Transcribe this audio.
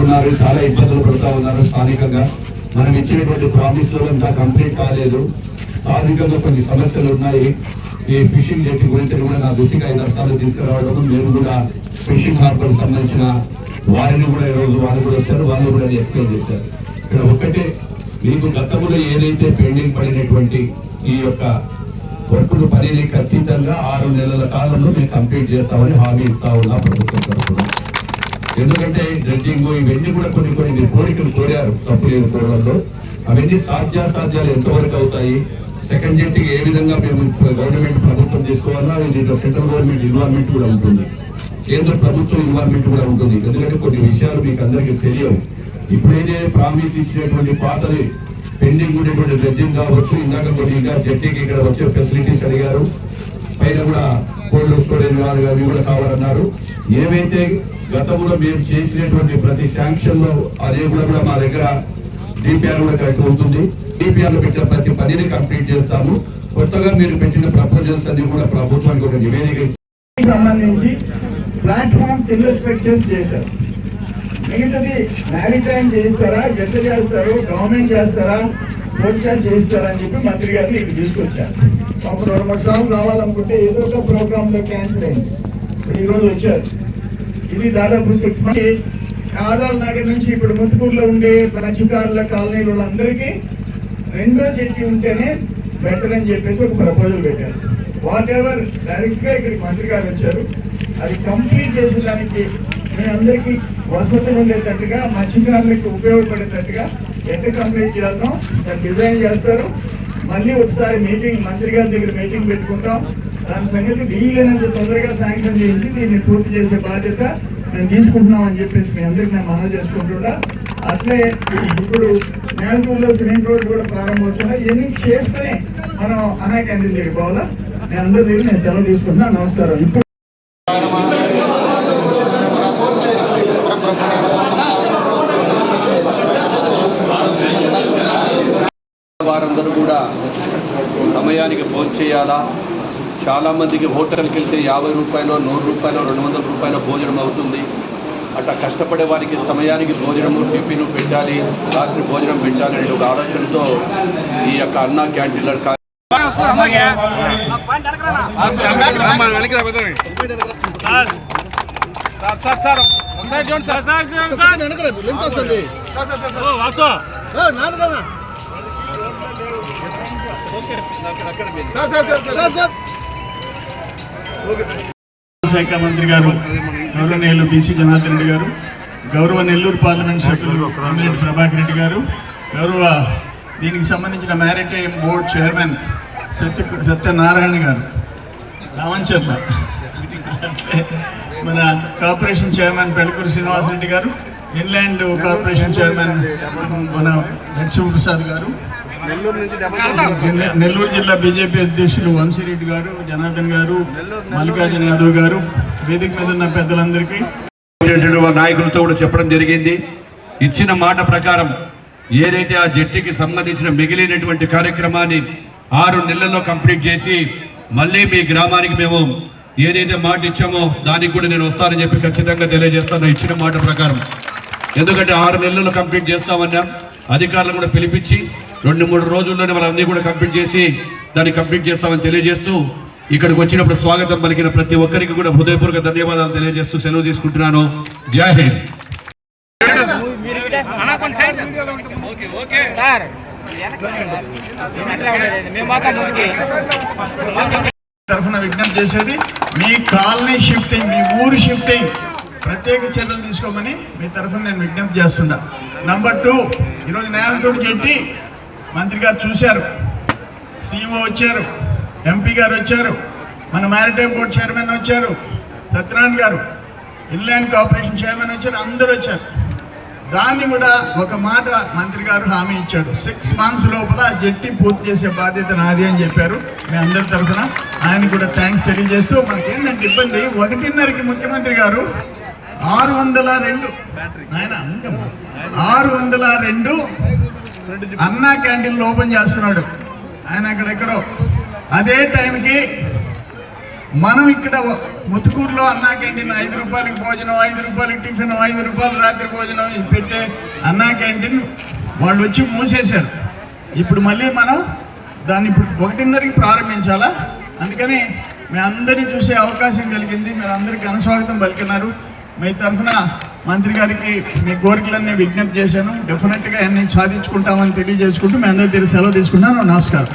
ఉన్నారు, చాలా ఇబ్బందులు పడుతూ ఉన్నారు. స్థానికంగా మనం ఇచ్చినటువంటి ప్రామిస్ లో ఇంకా కంప్లీట్ కాలేదు. స్థానికంగా కొన్ని సమస్యలు ఉన్నాయి. ఈ ఫిషింగ్ జెట్టి గురించి కూడా నా దృష్టికి 5 సార్లు తీసుకురావడం, మేము కూడా ఫిషింగ్ హార్బర్ సంబంధించిన వారిని కూడా ఈరోజు వాళ్ళు కూడా వచ్చారు, వాళ్ళు కూడా ఎక్స్ప్లెయిన్ చేశారు. ఇక్కడ ఒకటే, మీకు గతంలో ఏదైతే పెండింగ్ పడినటువంటి ఈ యొక్క వర్కులు పనిని ఖచ్చితంగా 6 నెలల కాలంలో మేము కంప్లీట్ చేస్తామని హామీ ఇస్తా ఉన్నా ప్రభుత్వం తరఫున. ఎందుకంటే డ్రెడ్జింగ్ ఇవన్నీ కూడా కొన్ని కోరికలు కోరారు తప్పులేని కోరడంలో. అవన్నీ సాధ్యాసాధ్యాలు ఎంతవరకు అవుతాయి, సెకండ్ జెట్టికి ఏ విధంగా మేము గవర్నమెంట్ ప్రభుత్వం తీసుకోవాలా, దీంట్లో సెంట్రల్ గవర్నమెంట్ ఇన్వాల్వ్మెంట్ కూడా ఉంటుంది, కేంద్ర ప్రభుత్వం ఇన్వాల్వ్మెంట్ కూడా ఉంటుంది. ఎందుకంటే కొన్ని విషయాలు మీకు అందరికీ తెలియవు. ఇప్పుడైతే ప్రామిస్ ఇచ్చినటువంటి పాతది పెండింగ్ ఉండేటువంటి డ్రెడ్జింగ్ కావచ్చు, ఇందాక కొన్ని ఇంకా జెట్టీకి ఇక్కడ వచ్చే ఫెసిలిటీస్ అడిగారు, పైన కూడా కోల్డ్ స్టోరేజ్ అవి కూడా కావాలన్నారు. ఏవైతే గతంలో మేము చేసినటువంటి ప్రతి శాంక్షన్ లో అదే కూడా మా దగ్గర డిపిఆర్ కూడా కరెక్ట్ ఉంటుంది. డిపిఆర్ లో పెట్టిన ప్రతి పనిని కంప్లీట్ చేస్తాము. కొత్తగా మీరు పెట్టిన ప్రపోజల్స్ అది కూడా ప్రభుత్వానికి ఒక నివేదిక సంబంధించి ప్లాట్ఫామ్ టెలిస్పెక్ట్ చేశారు. మిగతాది మ్యారిటైమ్ చేస్తారా, ఎంత చేస్తారు, గవర్నమెంట్ చేస్తారా, ప్రోత్సాహం చేస్తారా అని చెప్పి మంత్రి గారిని ఇక్కడ తీసుకొచ్చారు. అప్పుడు 2-3 సార్లు రావాలనుకుంటే ఏదో ఒక ప్రోగ్రామ్ లో క్యాన్సిల్ అయింది. ఈ రోజు వచ్చారు. ఇది దాదాపు 6 మంది ఆదాల నగర్ నుంచి ఇప్పుడు ముత్తుకూరులో ఉండే మత్స్యకారుల కాలనీ వాళ్ళందరికీ 2వ జెట్టి ఉంటేనే బెటర్ అని చెప్పేసి ఒక ప్రపోజల్ పెట్టారు. వాట్ ఎవర్ డైరెక్ట్ గా ఇక్కడికి మంత్రి గారు వచ్చారు. అది కంప్లీట్ చేసేదానికి మీ అందరికీ వసతులు ఉండేటట్టుగా, మత్స్యకారులకు ఉపయోగపడేటట్టుగా ఎంత కంప్లీట్ చేద్దాం దాన్ని డిజైన్ చేస్తారు. మళ్ళీ ఒకసారి మీటింగ్ మంత్రి గారి దగ్గర మీటింగ్ పెట్టుకుంటాం. దాని సంగతి వీలైనంత తొందరగా శాంక్షన్ చేయించి దీన్ని పూర్తి చేసే బాధ్యత మేము తీసుకుంటున్నాం అని చెప్పేసి మీ అందరికి నేను మనవి చేసుకుంటున్నా. అట్లే ఇప్పుడు నేలపూర్లో సిమెంట్ రోడ్ కూడా ప్రారంభమవుతున్నాయి. ఇవన్నీ చేసుకుని మనం అన్నా క్యాంటీన్ దగ్గర పోవాలా. నేను అందరి దగ్గర నేను సెలవు తీసుకుంటున్నా. నమస్కారం. ఇప్పుడు వారందరూ కూడా సమయానికి భోజనం చేయాలా. చాలామందికి హోటల్కి వెళ్తే 50 రూపాయలు, 100 రూపాయలు, 200 రూపాయల భోజనం అవుతుంది. అట్లా కష్టపడే వారికి సమయానికి భోజనము, టిఫిన్ పెట్టాలి, రాత్రి భోజనం పెట్టాలి అనే ఒక ఆలోచనతో ఈ యొక్క అన్నా క్యాంటీన్ల శాఖ మంత్రి గారు గౌరవనీయులు బీసీ జనార్దన్ రెడ్డి గారు, గౌరవ నెల్లూరు పార్లమెంట్ సభ్యులు రామిరెడ్డి ప్రభాకర్ రెడ్డి గారు, గౌరవ దీనికి సంబంధించిన మ్యారిటైమ్ బోర్డు చైర్మన్ సత్యనారాయణ గారు, రామంచర్ల, మన కార్పొరేషన్ చైర్మన్ పెళ్ళకూరు శ్రీనివాసరెడ్డి గారు, ఇన్లాండ్ కార్పొరేషన్ చైర్మన్ మన నరసింహప్రసాద్ గారు, నెల్లూరు జిల్లా బీజేపీ అధ్యక్షులు వంశీరెడ్డి గారు, జనార్దన్ గారు, మల్లికార్జున యాదవ్ గారు, వేదిక మీద ఉన్న పెద్దలందరికీ నాయకులతో కూడా చెప్పడం జరిగింది. ఇచ్చిన మాట ప్రకారం ఏదైతే ఆ జట్టికి సంబంధించిన మిగిలినటువంటి కార్యక్రమాన్ని 6 నెలల్లో కంప్లీట్ చేసి మళ్ళీ మీ గ్రామానికి మేము ఏదైతే మాట ఇచ్చామో దానికి కూడా నేను వస్తానని చెప్పి ఖచ్చితంగా తెలియజేస్తాను ఇచ్చిన మాట ప్రకారం. ఎందుకంటే 6 నెలల్లో కంప్లీట్ చేస్తామన్నాం. అధికారులను కూడా పిలిపించి 2-3 రోజుల్లోనే వాళ్ళన్నీ కూడా కంప్లీట్ చేసి దాన్ని కంప్లీట్ చేస్తామని తెలియజేస్తూ ఇక్కడికి వచ్చినప్పుడు స్వాగతం పలికిన ప్రతి ఒక్కరికి కూడా హృదయపూర్వక ధన్యవాదాలు తెలియజేస్తూ సెలవు తీసుకుంటున్నాను. జై హింద్. తరఫున విజ్ఞప్తి చేసేది మీ కాలనీ షిఫ్టింగ్, మీ ఊరు షిఫ్టింగ్ ప్రత్యేక చర్యలు తీసుకోమని మీ తరఫున నేను విజ్ఞప్తి చేస్తున్నా. నంబర్ 2, ఈరోజు నేలతోటి చెట్టి మంత్రి గారు చూశారు, సీఈఓ వచ్చారు, ఎంపీ గారు వచ్చారు, మన మ్యారిటైమ్ బోర్డు చైర్మన్ వచ్చారు, సత్యనారాయణ గారు, ఇన్లాండ్ కార్పొరేషన్ చైర్మన్ వచ్చారు, అందరూ వచ్చారు. దాన్ని కూడా ఒక మాట మంత్రి గారు హామీ ఇచ్చాడు, 6 months లోపల జెట్టి పూర్తి చేసే బాధ్యత నాది అని చెప్పారు. మీ అందరి తరఫున ఆయన కూడా థ్యాంక్స్ తెలియజేస్తూ, మనకేందంటే ఇబ్బంది 1:30కి ముఖ్యమంత్రి గారు 602 అన్నా క్యాంటీన్లు ఓపెన్ చేస్తున్నాడు ఆయన అక్కడెక్కడో. అదే టైంకి మనం ఇక్కడ ముతుకూరులో అన్నా క్యాంటీన్ 5 రూపాయలకి భోజనం, 5 రూపాయలకి టిఫిన్, 5 రూపాయలు రాత్రి భోజనం పెట్టే అన్నా క్యాంటీన్ వాళ్ళు వచ్చి మూసేశారు. ఇప్పుడు మళ్ళీ మనం దాన్ని ఇప్పుడు 1:30కి ప్రారంభించాలా. అందుకని మీ అందరినీ చూసే అవకాశం కలిగింది. మీరు అందరికీ ఘనస్వాగతం పలికినారు. మీ తరఫున మంత్రి గారికి మీ కోరికలన్నీ విజ్ఞప్తి చేశాను. డెఫినెట్గా అన్నీ సాధించుకుంటామని తెలియజేసుకుంటూ మీ అందరికీ సెలవు తీసుకుంటాను. నమస్కారం.